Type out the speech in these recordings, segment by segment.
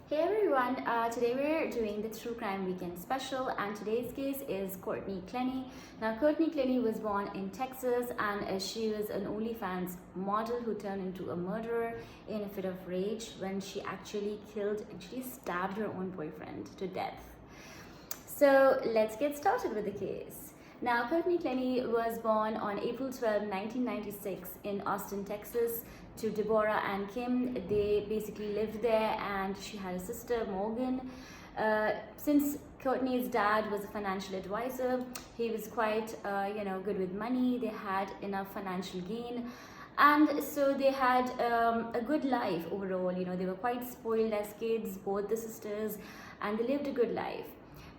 Hey everyone, today we're doing the True Crime Weekend special, and today's case is Courtney Clenney. Now, Courtney Clenney was born in Texas, and she was an OnlyFans model who turned into a murderer in a fit of rage when she actually stabbed her own boyfriend to death. So let's get started with the case. Now, Courtney Clenney was born on April 12, 1996 in Austin, Texas to Deborah and Kim. They basically lived there, and she had a sister, Morgan. Since Courtney's dad was a financial advisor, he was quite, good with money. They had enough financial gain. And so they had a good life overall. They were quite spoiled as kids, both the sisters, and they lived a good life.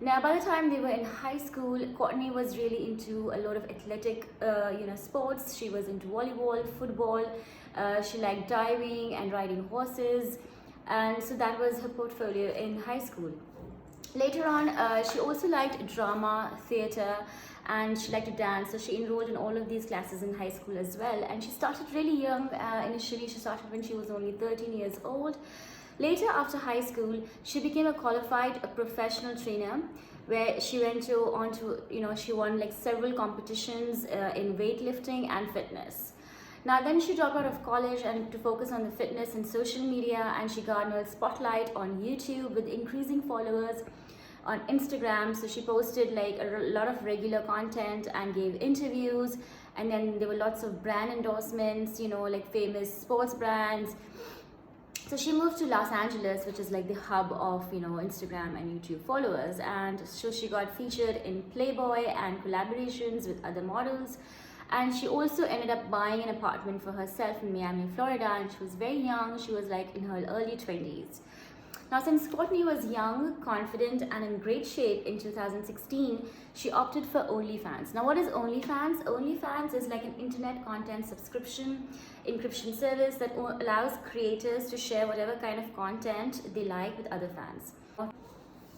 Now, by the time they were in high school, Courtney was really into a lot of athletic, sports. She was into volleyball, football. She liked diving and riding horses, and so that was her portfolio in high school. Later on, she also liked drama, theatre, and she liked to dance. So she enrolled in all of these classes in high school as well. And she started really young. Initially, she started when she was only 13 years old. Later, after high school, she became a professional trainer, where she she won like several competitions in weightlifting and fitness. Now then she dropped out of college and to focus on the fitness and social media, and she garnered spotlight on YouTube with increasing followers on Instagram. So she posted like a lot of regular content and gave interviews, and then there were lots of brand endorsements, like famous sports brands. So she moved to Los Angeles, which is like the hub of Instagram and YouTube followers, and so she got featured in Playboy and collaborations with other models. And she also ended up buying an apartment for herself in Miami, Florida, and she was very young. She was like in her early 20s. Now, since Courtney was young, confident, and in great shape in 2016, she opted for OnlyFans. Now, what is OnlyFans? OnlyFans is like an internet content subscription encryption service that allows creators to share whatever kind of content they like with other fans.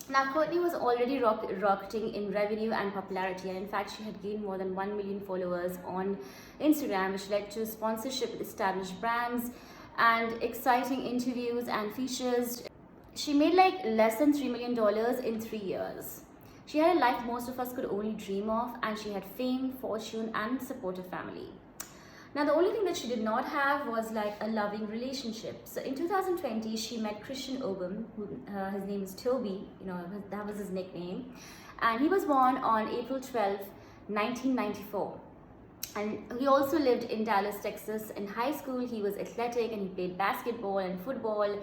Now, Courtney was already rocketing in revenue and popularity, and in fact, she had gained more than 1 million followers on Instagram, which led to sponsorship with established brands and exciting interviews and features. She made like less than $3 million in 3 years. She had a life most of us could only dream of, and she had fame, fortune, and supportive family. Now, the only thing that she did not have was like a loving relationship. So in 2020, she met Christian Obum, his name is Toby, that was his nickname. And he was born on April 12, 1994. And he also lived in Dallas, Texas. In high school, he was athletic and he played basketball and football.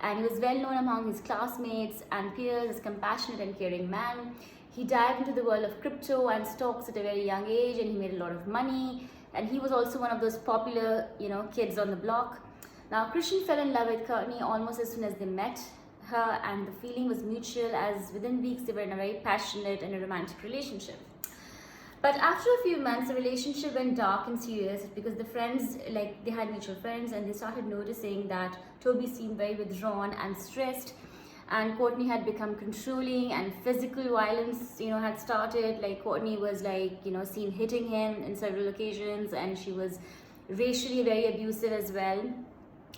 And he was well known among his classmates and peers as a compassionate and caring man. He dived into the world of crypto and stocks at a very young age, and he made a lot of money. And he was also one of those popular, kids on the block. Now, Christian fell in love with Courtney almost as soon as they met her, and the feeling was mutual, as within weeks they were in a very passionate and a romantic relationship. But after a few months, the relationship went dark and serious because the friends, they had mutual friends, and they started noticing that Toby seemed very withdrawn and stressed, and Courtney had become controlling, and physical violence, had started. Like Courtney was seen hitting him in several occasions, and she was racially very abusive as well.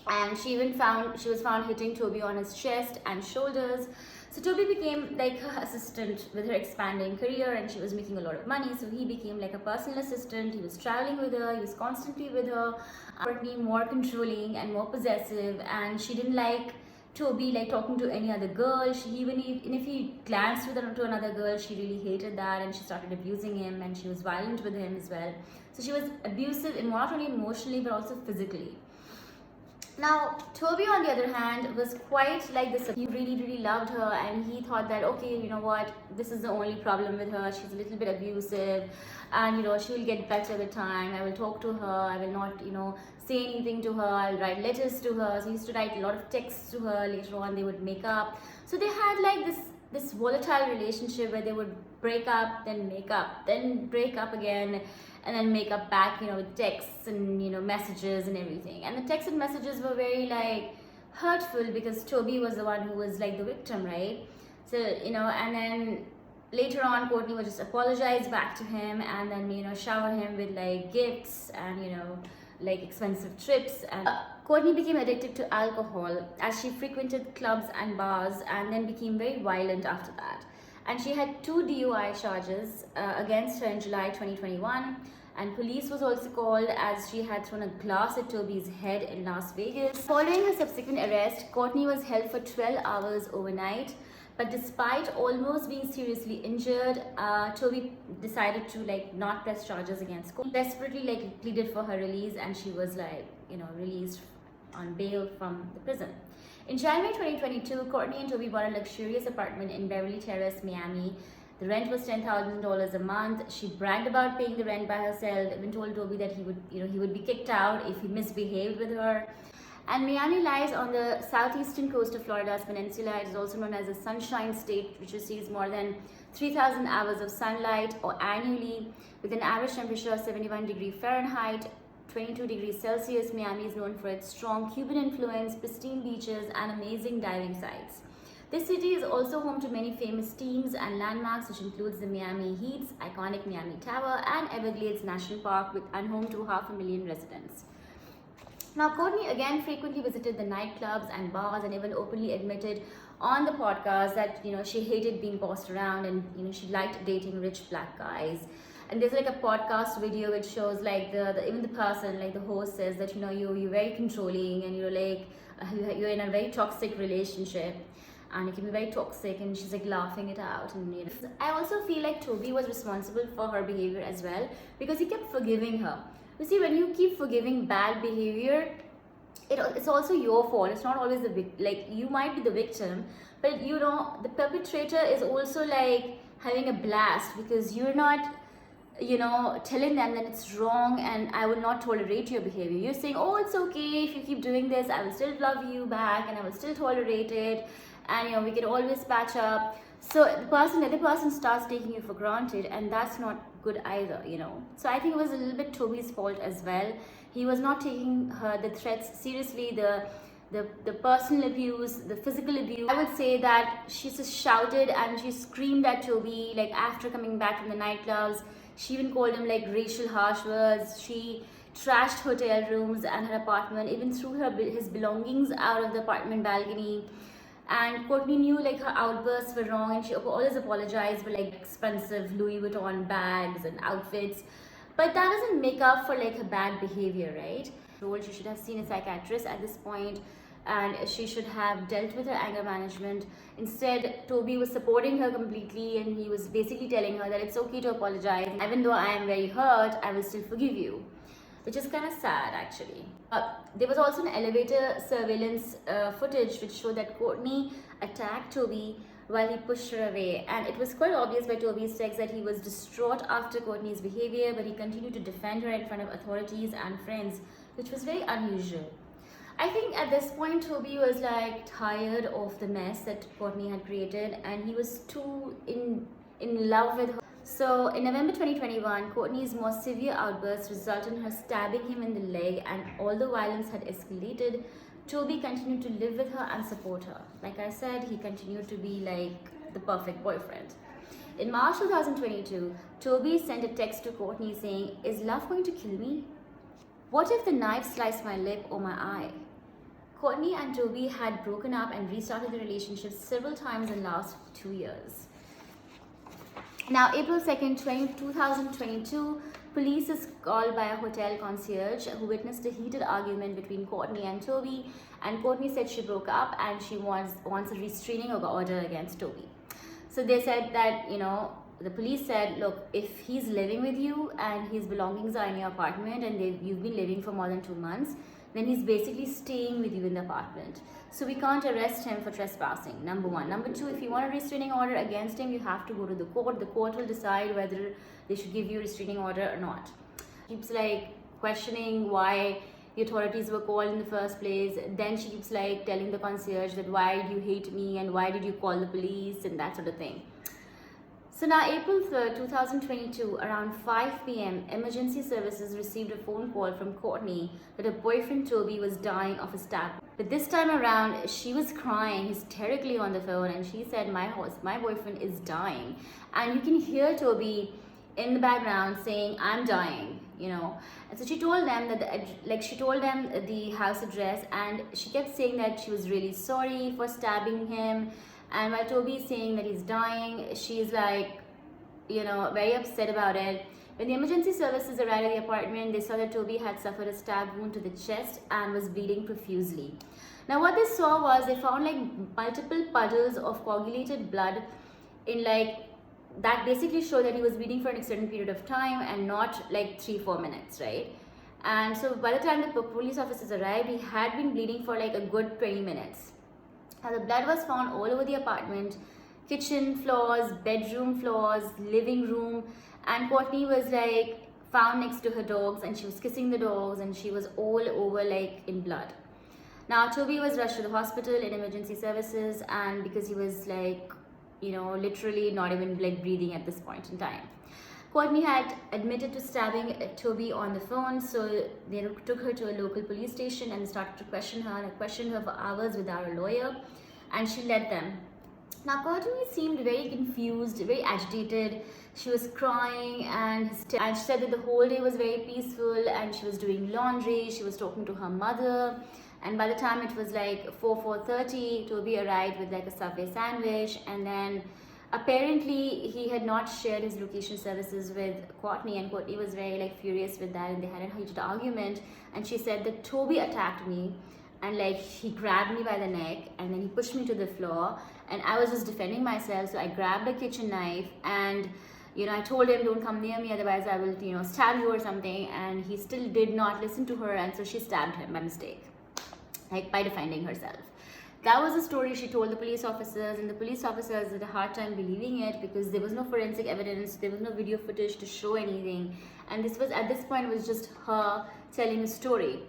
And she was found hitting Toby on his chest and shoulders. So Toby became like her assistant with her expanding career, and she was making a lot of money. So he became like a personal assistant. He was traveling with her. He was constantly with her. Courtney more controlling and more possessive, and she didn't like Toby talking to any other girl. Even if he glanced to another girl, she really hated that, and she started abusing him, and she was violent with him as well. So she was abusive, and not only emotionally but also physically. Now, Toby, on the other hand, was quite like this. He really, really loved her, and he thought that, okay, you know what, this is the only problem with her. She's a little bit abusive, and she will get better with time. I will talk to her. I will not, say anything to her. I'll write letters to her. So he used to write a lot of texts to her. Later on, they would make up. So they had like this volatile relationship where they would break up, then make up, then break up again, and then make up back, with texts and, messages and everything. And the texts and messages were very hurtful because Toby was the one who was like the victim, right? So, and then later on, Courtney would just apologize back to him, and then, shower him with gifts and, expensive trips. And Courtney became addicted to alcohol as she frequented clubs and bars and then became very violent after that. And she had 2 DUI charges against her in July 2021. And police was also called as she had thrown a glass at Toby's head in Las Vegas. Following her subsequent arrest, Courtney was held for 12 hours overnight. But despite almost being seriously injured, Toby decided to not press charges against Courtney. Desperately pleaded for her release, and she was released on bail from the prison. In January 2022, Courtney and Toby bought a luxurious apartment in Beverly Terrace, Miami. The rent was $10,000 a month. She bragged about paying the rent by herself. Even told Toby that he would be kicked out if he misbehaved with her. And Miami lies on the southeastern coast of Florida's peninsula. It is also known as the Sunshine State, which receives more than 3,000 hours of sunlight annually, with an average temperature of 71 degrees Fahrenheit, 22 degrees Celsius. Miami is known for its strong Cuban influence, pristine beaches, and amazing diving sites. This city is also home to many famous teams and landmarks, which includes the Miami Heat's iconic Miami Tower and Everglades National Park, and home to 500,000 residents. Now, Courtney again frequently visited the nightclubs and bars, and even openly admitted on the podcast that she hated being bossed around, and she liked dating rich black guys. And there's a podcast video which shows even the person, the host, says that you're very controlling, and you're in a very toxic relationship, and it can be very toxic, and she's laughing it out. And I also feel like Toby was responsible for her behavior as well, because he kept forgiving her. You see, when you keep forgiving bad behavior, it's also your fault. It's not always you might be the victim, but the perpetrator is also having a blast, because you're not telling them that it's wrong and I will not tolerate your behavior. You're saying, oh, it's okay if you keep doing this, I will still love you back and I will still tolerate it, and we can always patch up. So the other person starts taking you for granted, and that's not good either, So I think it was a little bit Toby's fault as well. He was not taking the threats seriously, the personal abuse, the physical abuse. I would say that she just shouted and she screamed at Toby after coming back from the nightclubs. She even called him racial harsh words. She trashed hotel rooms and her apartment, even threw his belongings out of the apartment balcony. And Courtney knew her outbursts were wrong, and she always apologized for expensive Louis Vuitton bags and outfits. But that doesn't make up for her bad behavior, right? She should have seen a psychiatrist at this point, and she should have dealt with her anger management. Instead, Toby was supporting her completely, and he was basically telling her that it's okay to apologize. Even though I am very hurt, I will still forgive you. Which is kind of sad, actually. There was also an elevator surveillance footage which showed that Courtney attacked Toby while he pushed her away, and it was quite obvious by Toby's text that he was distraught after Courtney's behavior, but he continued to defend her in front of authorities and friends, which was very unusual. I think at this point Toby was tired of the mess that Courtney had created, and he was too in love with her. So in November 2021, Courtney's more severe outbursts resulted in her stabbing him in the leg, and although violence had escalated, Toby continued to live with her and support her. Like I said, he continued to be the perfect boyfriend. In March 2022, Toby sent a text to Courtney saying, "Is love going to kill me? What if the knife sliced my lip or my eye?" Courtney and Toby had broken up and restarted the relationship several times in the last 2 years. Now, April 2nd, 2022, police is called by a hotel concierge who witnessed a heated argument between Courtney and Toby, and Courtney said she broke up and she wants a restraining order against Toby. So they said that, the police said, look, if he's living with you and his belongings are in your apartment and you've been living for more than 2 months, then he's basically staying with you in the apartment. So we can't arrest him for trespassing, number one. Number two, if you want a restraining order against him, you have to go to the court. The court will decide whether they should give you a restraining order or not. Keeps questioning why the authorities were called in the first place. Then she keeps telling the concierge that why do you hate me and why did you call the police and that sort of thing. So now, April 3rd, 2022, around 5 p.m., emergency services received a phone call from Courtney that her boyfriend Toby was dying of a stab. But this time around, she was crying hysterically on the phone, and she said, my boyfriend is dying. And you can hear Toby in the background saying, I'm dying. And so she told them that she told them the house address, and she kept saying that she was really sorry for stabbing him. And while Toby is saying that he's dying, she's like, very upset about it. When the emergency services arrived at the apartment, they saw that Toby had suffered a stab wound to the chest and was bleeding profusely. Now what they saw was they found like multiple puddles of coagulated blood in that basically showed that he was bleeding for an extended period of time and not like 3-4 minutes, right? And so by the time the police officers arrived, he had been bleeding for like a good 20 minutes. Now the blood was found all over the apartment, kitchen floors, bedroom floors, living room, and Courtney was like found next to her dogs, and she was kissing the dogs, and she was all over like in blood. Now Toby was rushed to the hospital in emergency services, and because he was like, literally not even like breathing at this point in time. Courtney had admitted to stabbing Toby on the phone, so they took her to a local police station and started to question her, and questioned her for hours without a lawyer, and she led them. Now Courtney seemed very confused, very agitated. She was crying and she said that the whole day was very peaceful, and she was doing laundry, she was talking to her mother. And by the time it was like 4:30, Toby arrived with like a Subway sandwich, and then apparently he had not shared his location services with Courtney, and Courtney was very like furious with that, and they had a heated argument. And she said that Toby attacked me, and like he grabbed me by the neck, and then he pushed me to the floor, and I was just defending myself, so I grabbed a kitchen knife, and I told him, don't come near me, otherwise I will stab you or something. And he still did not listen to her, and so she stabbed him by mistake, like by defending herself. That was the story she told the police officers, and the police officers had a hard time believing it because there was no forensic evidence, there was no video footage to show anything, and at this point was just her telling a story.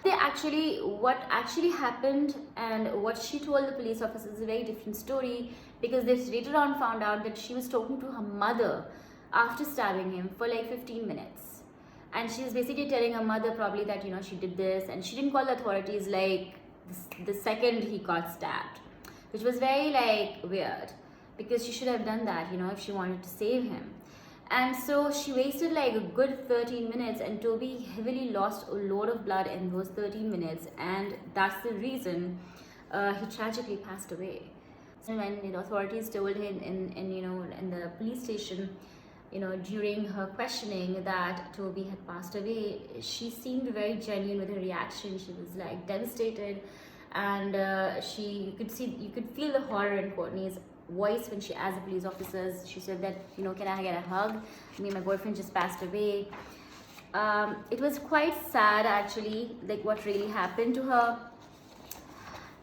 What actually happened and what she told the police officers is a very different story, because they later on found out that she was talking to her mother after stabbing him for like 15 minutes. And she was basically telling her mother probably that, she did this, and she didn't call the authorities like the second he got stabbed, which was very like weird, because she should have done that, if she wanted to save him. And so she wasted like a good 13 minutes, and Toby heavily lost a lot of blood in those 13 minutes, and that's the reason he tragically passed away. And when the authorities told him in the police station, during her questioning that Toby had passed away, she seemed very genuine with her reaction. She was like devastated, and you could feel the horror in Courtney's voice when she asked the police officers. She said that, can I get a hug? My boyfriend just passed away. It was quite sad actually, like what really happened to her.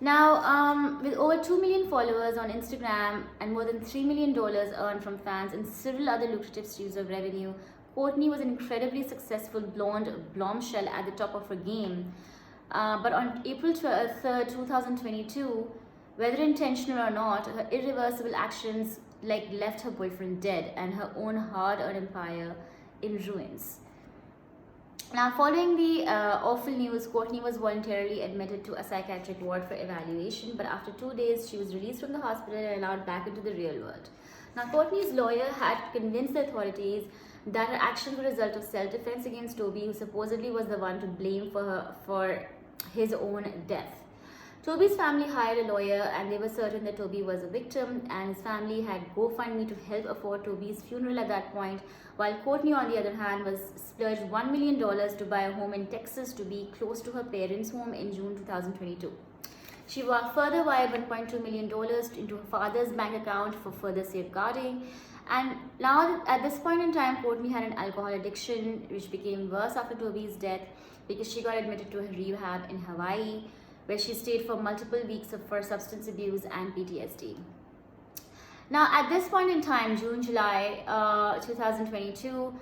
Now, with over 2 million followers on Instagram and more than $3 million earned from fans and several other lucrative streams of revenue, Courtney was an incredibly successful blonde bombshell at the top of her game. But on April 3rd, 2022, whether intentional or not, her irreversible actions left her boyfriend dead and her own hard-earned empire in ruins. Now, following the awful news, Courtney was voluntarily admitted to a psychiatric ward for evaluation, but after 2 days, she was released from the hospital and allowed back into the real world. Now, Courtney's lawyer had convinced the authorities that her actions were a result of self-defense against Toby, who supposedly was the one to blame for his own death. Toby's family hired a lawyer, and they were certain that Toby was a victim, and his family had GoFundMe to help afford Toby's funeral at that point, while Courtney, on the other hand, was splurged $1 million to buy a home in Texas to be close to her parents' home in June 2022. She further wired $1.2 million into her father's bank account for further safeguarding. And now, at this point in time, Courtney had an alcohol addiction, which became worse after Toby's death because she got admitted to a rehab in Hawaii, where she stayed for multiple weeks for substance abuse and PTSD. Now, at this point in time, July 2022,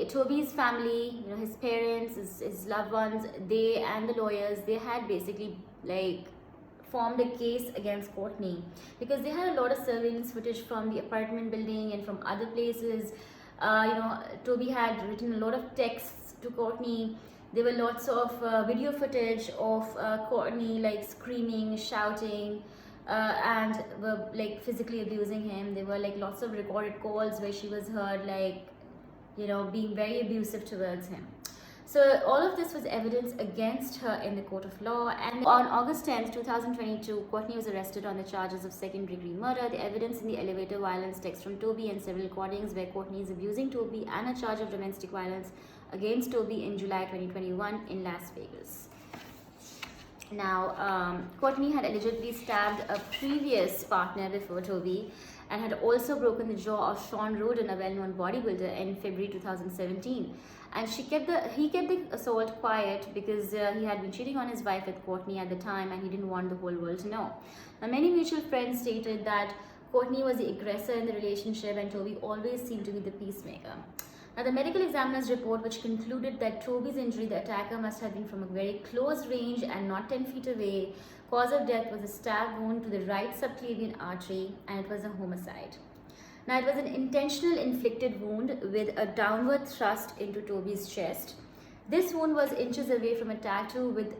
Toby's family, his parents, his loved ones, they and the lawyers, they had basically formed a case against Courtney because they had a lot of surveillance footage from the apartment building and from other places. Toby had written a lot of texts to Courtney. There were lots of video footage of Courtney screaming, shouting, and were physically abusing him. There were lots of recorded calls where she was heard being very abusive towards him. So all of this was evidence against her in the court of law. And on August 10th, 2022, Courtney was arrested on the charges of second-degree murder. The evidence in the elevator violence text from Toby and several recordings where Courtney is abusing Toby, and a charge of domestic violence against Toby in July 2021 in Las Vegas. Now, Courtney had allegedly stabbed a previous partner before Toby and had also broken the jaw of Sean Roden, a well-known bodybuilder, in February 2017. And he kept the assault quiet because he had been cheating on his wife with Courtney at the time, and he didn't want the whole world to know. Now, many mutual friends stated that Courtney was the aggressor in the relationship and Toby always seemed to be the peacemaker. Now, the medical examiner's report, which concluded that Toby's injury, the attacker must have been from a very close range and not 10 feet away. Cause of death was a stab wound to the right subclavian artery, and it was a homicide. Now, it was an intentional inflicted wound with a downward thrust into Toby's chest. This wound was inches away from a tattoo with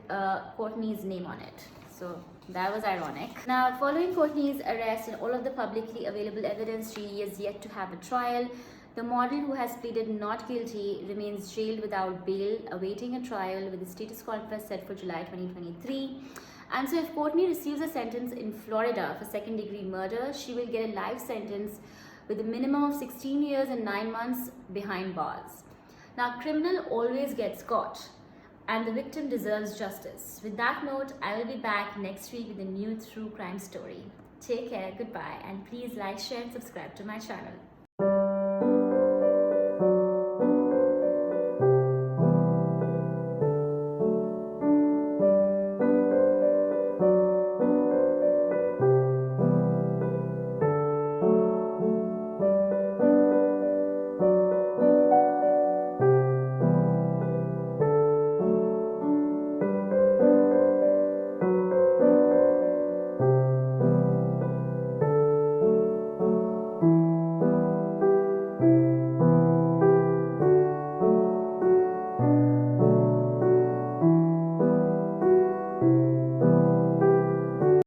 Courtney's name on it. So that was ironic. Now, following Courtney's arrest and all of the publicly available evidence, she is yet to have a trial. The model, who has pleaded not guilty, remains jailed without bail, awaiting a trial with the status conference set for July 2023. And so if Courtney receives a sentence in Florida for second-degree murder, she will get a life sentence with a minimum of 16 years and 9 months behind bars. Now, criminal always gets caught, and the victim deserves justice. With that note, I will be back next week with a new true crime story. Take care, goodbye, and please like, share, and subscribe to my channel.